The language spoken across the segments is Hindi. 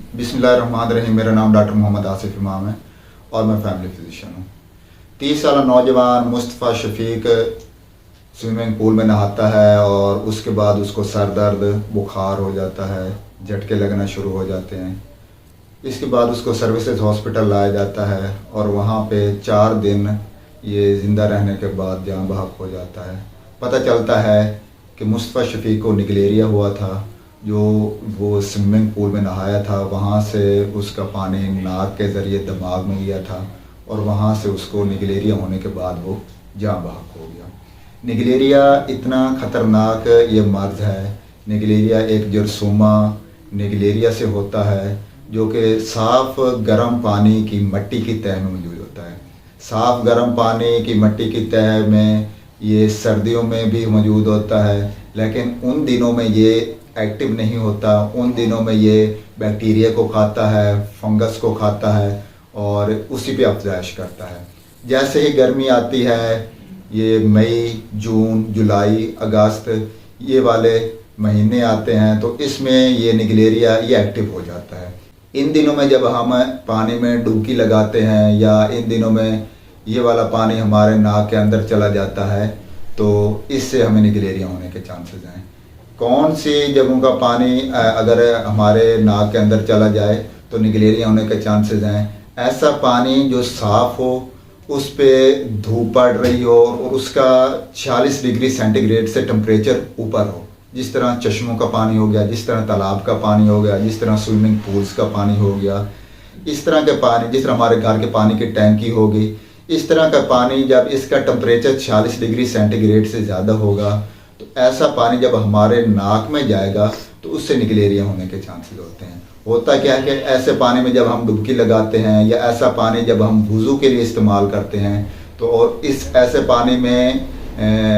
बिस्मिल्लाहिर्रहमानिर्रहीम। मेरा नाम डॉक्टर मोहम्मद आसिफ इमाम है और मैं फैमिली फिजिशियन हूँ। 30 साल नौजवान मुस्तफ़ा शफीक स्विमिंग पूल में नहाता है और उसके बाद उसको सर दर्द, बुखार हो जाता है, झटके लगना शुरू हो जाते हैं। इसके बाद उसको सर्विसेज हॉस्पिटल लाया जाता है और वहाँ पे 4 दिन ये ज़िंदा रहने के बाद जान बहक हो जाता है। पता चलता है कि मुस्तफ़ा शफीक को निगलेरिया हुआ था। जो वो स्विमिंग पूल में नहाया था वहाँ से उसका पानी नाक के ज़रिए दिमाग में गया था और वहाँ से उसको निगलेरिया होने के बाद वो जान बहक हो गया। निगलेरिया इतना ख़तरनाक ये मर्ज़ है। निगलेरिया एक जरसूमा निगलेरिया से होता है जो कि साफ़ गर्म पानी की मिट्टी की तह में मौजूद होता है। साफ़ गर्म पानी की मिट्टी की तह में ये सर्दियों में भी मौजूद होता है, लेकिन उन दिनों में ये एक्टिव नहीं होता। उन दिनों में ये बैक्टीरिया को खाता है, फंगस को खाता है और उसी पे अफज़ाइश करता है। जैसे ही गर्मी आती है, ये मई, जून, जुलाई, अगस्त ये वाले महीने आते हैं तो इसमें ये निगलेरिया ये एक्टिव हो जाता है। इन दिनों में जब हम पानी में डुबकी लगाते हैं या इन दिनों में ये वाला पानी हमारे नाक के अंदर चला जाता है तो इससे हमें निगलेरिया होने के चांसेस हैं। कौन सी जगहों का पानी अगर हमारे नाक के अंदर चला जाए तो निगलेरिया होने के चांसेस हैं। ऐसा पानी जो साफ़ हो, उस पर धूप पड़ रही हो और उसका 46 डिग्री सेंटीग्रेड से टेम्परेचर ऊपर हो, जिस तरह चश्मों का पानी हो गया, जिस तरह तालाब का पानी हो गया, जिस तरह स्विमिंग पूल्स का पानी हो गया, इस तरह के पानी, जिस तरह हमारे घर के पानी की टैंकी होगी, इस तरह का पानी जब इसका टेम्परेचर 46 डिग्री सेंटीग्रेड से ज़्यादा होगा तो ऐसा पानी जब हमारे नाक में जाएगा तो उससे निगलेरिया होने के चांसेस होते हैं। होता क्या है कि ऐसे पानी में जब हम डुबकी लगाते हैं या ऐसा पानी जब हम वुज़ू के लिए इस्तेमाल करते हैं तो और इस ऐसे पानी में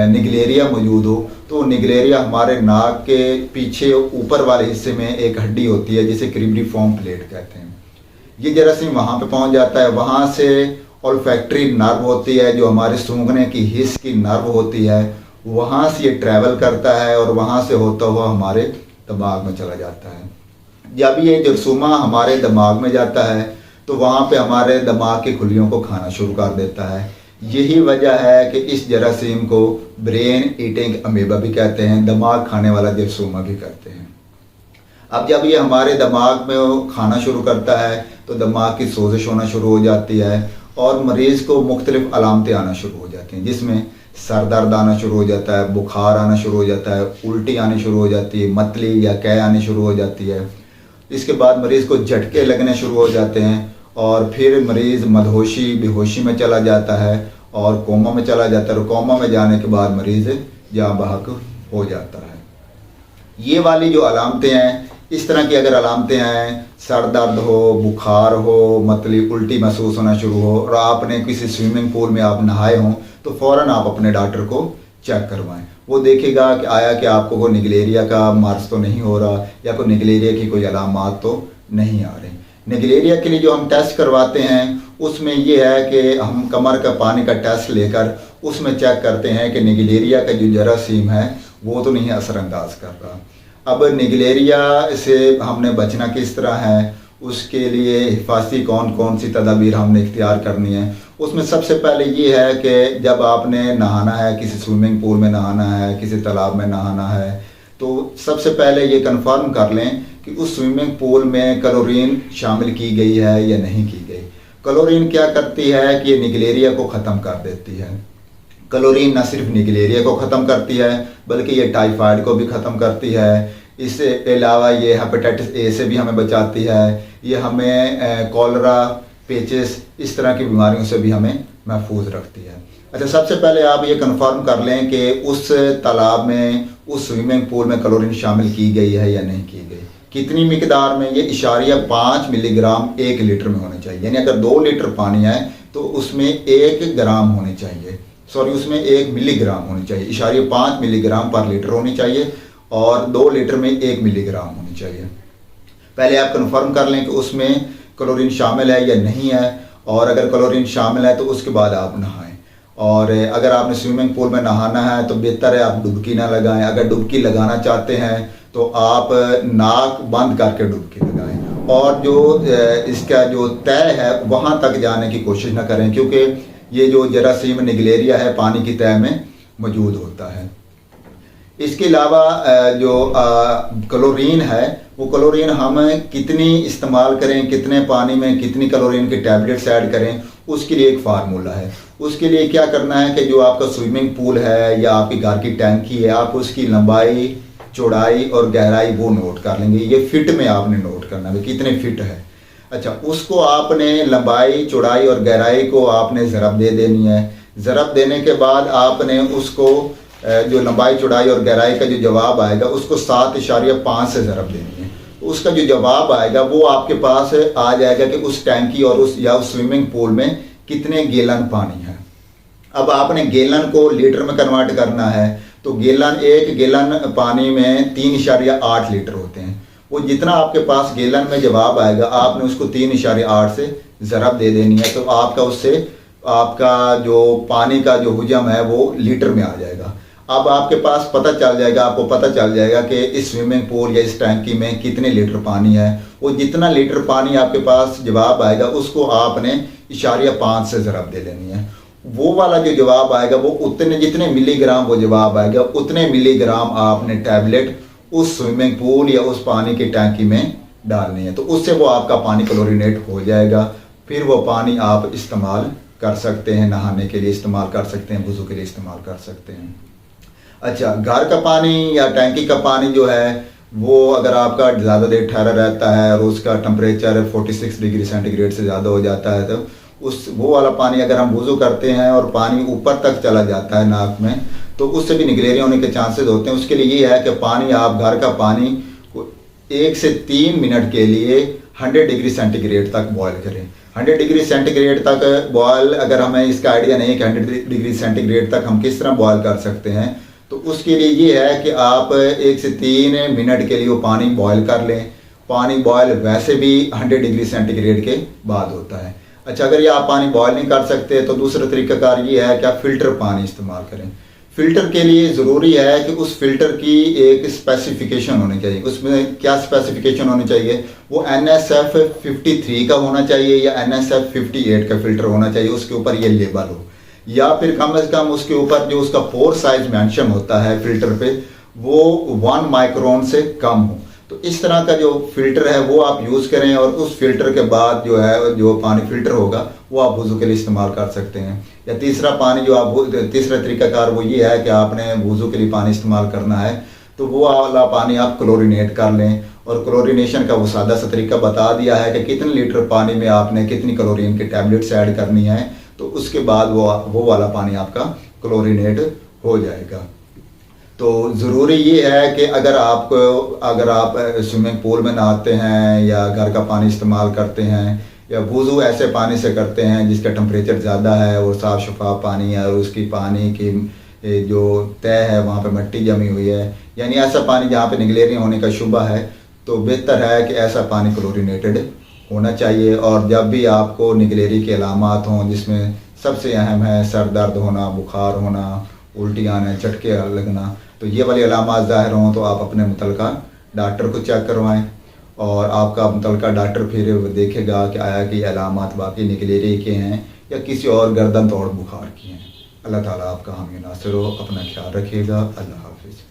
निगलेरिया मौजूद हो तो निगलेरिया हमारे नाक के पीछे ऊपर वाले हिस्से में एक हड्डी होती है जिसे क्रिब्रिफॉर्म प्लेट कहते हैं। ये जरासीम वहाँ पे पहुँच जाता है। वहाँ से ऑल्फैक्टरी नर्व होती है जो हमारे सूंघने की हिस्स की नर्व होती है, वहाँ से ये ट्रैवल करता है और वहाँ से होता हुआ हमारे दिमाग में चला जाता है। जब ये जरसूमा हमारे दिमाग में जाता है तो वहाँ पे हमारे दिमाग की खुलियों को खाना शुरू कर देता है। यही वजह है कि इस जरासीम को ब्रेन ईटिंग अमीबा भी कहते हैं, दिमाग खाने वाला जरसूमा भी कहते हैं। अब जब ये हमारे दिमाग में खाना शुरू करता है तो दिमाग की सोजिश होना शुरू हो जाती है और मरीज़ को मुख्तलिफ अलामतें आना शुरू हो जाती हैं, जिसमें सर दर्द आना शुरू हो जाता है, बुखार आना शुरू हो जाता है, उल्टी आनी शुरू हो जाती है, मतली या कै आनी शुरू हो जाती है। इसके बाद मरीज़ को झटके लगने शुरू हो जाते हैं और फिर मरीज़ मदहोशी बेहोशी में चला जाता है और कोमा में चला जाता है और कोमा में जाने के बाद मरीज़ जान बहक हो जाता है। ये वाली जो अलामतें हैं, इस तरह की अगर अलामतें हैं, सर दर्द हो, बुखार हो, मतली उल्टी महसूस होना शुरू हो और आपने किसी स्विमिंग पूल में आप नहाए हों तो फ़ौरन आप अपने डॉक्टर को चेक करवाएं। वो देखेगा कि आया कि आपको कोई निगलेरिया का मर्ज़ तो नहीं हो रहा या कोई निगलेरिया की कोई अलामात तो नहीं आ रही। निगलेरिया के लिए जो हम टेस्ट करवाते हैं उसमें ये है कि हम कमर का पानी का टेस्ट लेकर उसमें चेक करते हैं कि निगलेरिया का जो जरासीम है वो तो नहीं असरअंदाज कर रहा। अब निगलेरिया से हमने बचना किस तरह है, उसके लिए हिफाजती कौन कौन सी तदाबीर हमने इख्तियार करनी है। उसमें सबसे पहले ये है कि जब आपने नहाना है, किसी स्विमिंग पूल में नहाना है, किसी तालाब में नहाना है, तो सबसे पहले ये कंफर्म कर लें कि उस स्विमिंग पूल में क्लोरीन शामिल की गई है या नहीं की गई। क्लोरीन क्या करती है कि ये निगलेरिया को ख़त्म कर देती है। क्लोरीन न सिर्फ निगलेरिया को ख़त्म करती है बल्कि ये टाइफाइड को भी ख़त्म करती है। इससे अलावा ये हेपेटाइटिस ए से भी हमें बचाती है। ये हमें कॉलरा, पेचिस, इस तरह की बीमारियों से भी हमें महफूज रखती है। अच्छा, सबसे पहले आप ये कंफर्म कर लें कि उस तालाब में, उस स्विमिंग पूल में क्लोरीन शामिल की गई है या नहीं की गई। कितनी मिकदार में? ये इशारिया 5 मिलीग्राम 1 लीटर में होने चाहिए। यानी अगर 2 लीटर पानी है तो उसमें 1 ग्राम होने चाहिए, उसमें 1 मिलीग्राम होनी चाहिए। इशारिया 5 मिलीग्राम पर लीटर होनी चाहिए और 2 लीटर में 1 मिलीग्राम होनी चाहिए। पहले आप कंफर्म कर लें कि उसमें क्लोरीन शामिल है या नहीं है और अगर क्लोरीन शामिल है तो उसके बाद आप नहाएं। और अगर आपने स्विमिंग पूल में नहाना है तो बेहतर है आप डुबकी ना लगाएं। अगर डुबकी लगाना चाहते हैं तो आप नाक बंद करके डुबकी लगाएं और जो इसका जो तय है वहाँ तक जाने की कोशिश ना करें, क्योंकि ये जो जरासीम निगलेरिया है पानी की तह में मौजूद होता है। इसके अलावा जो क्लोरीन है, वो क्लोरीन हम कितनी इस्तेमाल करें, कितने पानी में कितनी क्लोरीन की टैबलेट्स ऐड करें, उसके लिए एक फार्मूला है। उसके लिए क्या करना है कि जो आपका स्विमिंग पूल है या आपकी घर की टैंकी है, आप उसकी लंबाई, चौड़ाई और गहराई वो नोट कर लेंगे। ये फिट में आपने नोट करना है कितने फिट है। अच्छा, उसको आपने लंबाई, चौड़ाई और गहराई को आपने ज़रब दे देनी है। ज़रब देने के बाद आपने उसको जो लंबाई, चौड़ाई और गहराई का जो जवाब आएगा उसको 7.5 से ज़रब देनी है। उसका जो जवाब आएगा वो आपके पास आ जाएगा कि उस टैंकी और उस स्विमिंग पूल में कितने गैलन पानी है। अब आपने गैलन को लीटर में कन्वर्ट करना है, तो एक गैलन पानी में 3.8 लीटर होते हैं। वो जितना आपके पास गैलन में जवाब आएगा आपने उसको 3.8 से ज़रब दे देनी है, तो आपका जो पानी का जो हुजम है वो लीटर में आ जाएगा। अब आपके पास आपको पता चल जाएगा कि इस स्विमिंग पूल या इस टैंकी में कितने लीटर पानी है। वो जितना लीटर पानी आपके पास जवाब आएगा उसको आपने 0.5 से ज़रब दे लेनी है। वो वाला जो जवाब आएगा वो जितने मिलीग्राम वो जवाब आएगा उतने मिलीग्राम आपने टैबलेट उस स्विमिंग पूल या उस पानी की टैंकी में डालनी है। तो उससे वो आपका पानी क्लोरीनेट हो जाएगा। फिर वो पानी आप इस्तेमाल कर सकते हैं, नहाने के लिए इस्तेमाल कर सकते हैं, वुज़ू के लिए इस्तेमाल कर सकते हैं। अच्छा, घर का पानी या टैंकी का पानी जो है वो अगर आपका ज़्यादा देर ठहरा रहता है और उसका टेम्परेचर 46 डिग्री सेंटीग्रेड से ज़्यादा हो जाता है, तो वो वाला पानी अगर हम वुज़ू करते हैं और पानी ऊपर तक चला जाता है नाक में, तो उससे भी निगलेरिया होने के चांसेस होते हैं। उसके लिए ये है कि आप घर का पानी 1 से 3 मिनट के लिए 100 डिग्री सेंटीग्रेड तक बॉयल करें। 100 डिग्री सेंटीग्रेड तक बॉयल, अगर हमें इसका आइडिया नहीं कि 100 डिग्री सेंटीग्रेड तक हम किस तरह बॉयल कर सकते हैं, तो उसके लिए ये है कि आप 1 से 3 मिनट के लिए वो पानी बॉयल कर लें। पानी बॉयल वैसे भी 100 डिग्री सेंटीग्रेड के बाद होता है। अच्छा, अगर ये आप पानी बॉयल नहीं कर सकते तो दूसरा तरीकाकार ये है कि आप फ़िल्टर पानी इस्तेमाल करें। फ़िल्टर के लिए ज़रूरी है कि उस फ़िल्टर की एक स्पेसिफिकेशन होनी चाहिए। उसमें क्या स्पेसिफिकेशन होनी चाहिए? वो NSF 53 का होना चाहिए या NSF 58 का फ़िल्टर होना चाहिए, उसके ऊपर ये लेबल हो, या फिर कम से कम उसके ऊपर जो उसका पोर साइज मेंशन होता है फ़िल्टर पे वो 1 माइक्रोन से कम हो। तो इस तरह का जो फ़िल्टर है वो आप यूज़ करें, और उस फ़िल्टर के बाद जो पानी फ़िल्टर होगा वो आप वुज़ू के लिए इस्तेमाल कर सकते हैं। या तीसरा तरीकाकार वो ये है कि आपने वुज़ू के लिए पानी इस्तेमाल करना है तो वो वाला पानी आप क्लोरीनेट कर लें। और क्लोरीनेशन का वो सादा सा तरीका बता दिया है कि कितने लीटर पानी में आपने कितनी क्लोरीन की टैबलेट्स ऐड करनी है, तो उसके बाद वो वाला पानी आपका क्लोरीनेट हो जाएगा। तो ज़रूरी ये है कि अगर आप स्विमिंग पूल में नहाते हैं या घर का पानी इस्तेमाल करते हैं या वुज़ू ऐसे पानी से करते हैं जिसका टेम्परेचर ज़्यादा है और साफ़ शफाफ पानी है और उसकी पानी की जो तय है वहाँ पे मिट्टी जमी हुई है, यानी ऐसा पानी जहाँ पे निगलेरिया होने का शुबा है, तो बेहतर है कि ऐसा पानी क्लोरीनेटेड होना चाहिए। और जब भी आपको निगलेरिया के अलामात हों, जिसमें सबसे अहम है सर दर्द होना, बुखार होना, उल्टी आना, झटके लगना, तो ये वाली अलामात ज़ाहिर हों तो आप अपने मुतल्लिका डॉक्टर को चेक करवाएं, और आपका मुतल्लिका डॉक्टर फिर देखेगा कि आया कि ये अलामात वाकई निगलेरिया के हैं या किसी और गर्दन तोड़ बुखार की हैं। अल्लाह ताला आपका हामी नासिर हो। अपना ख्याल रखिएगा। अल्लाह हाफिज़।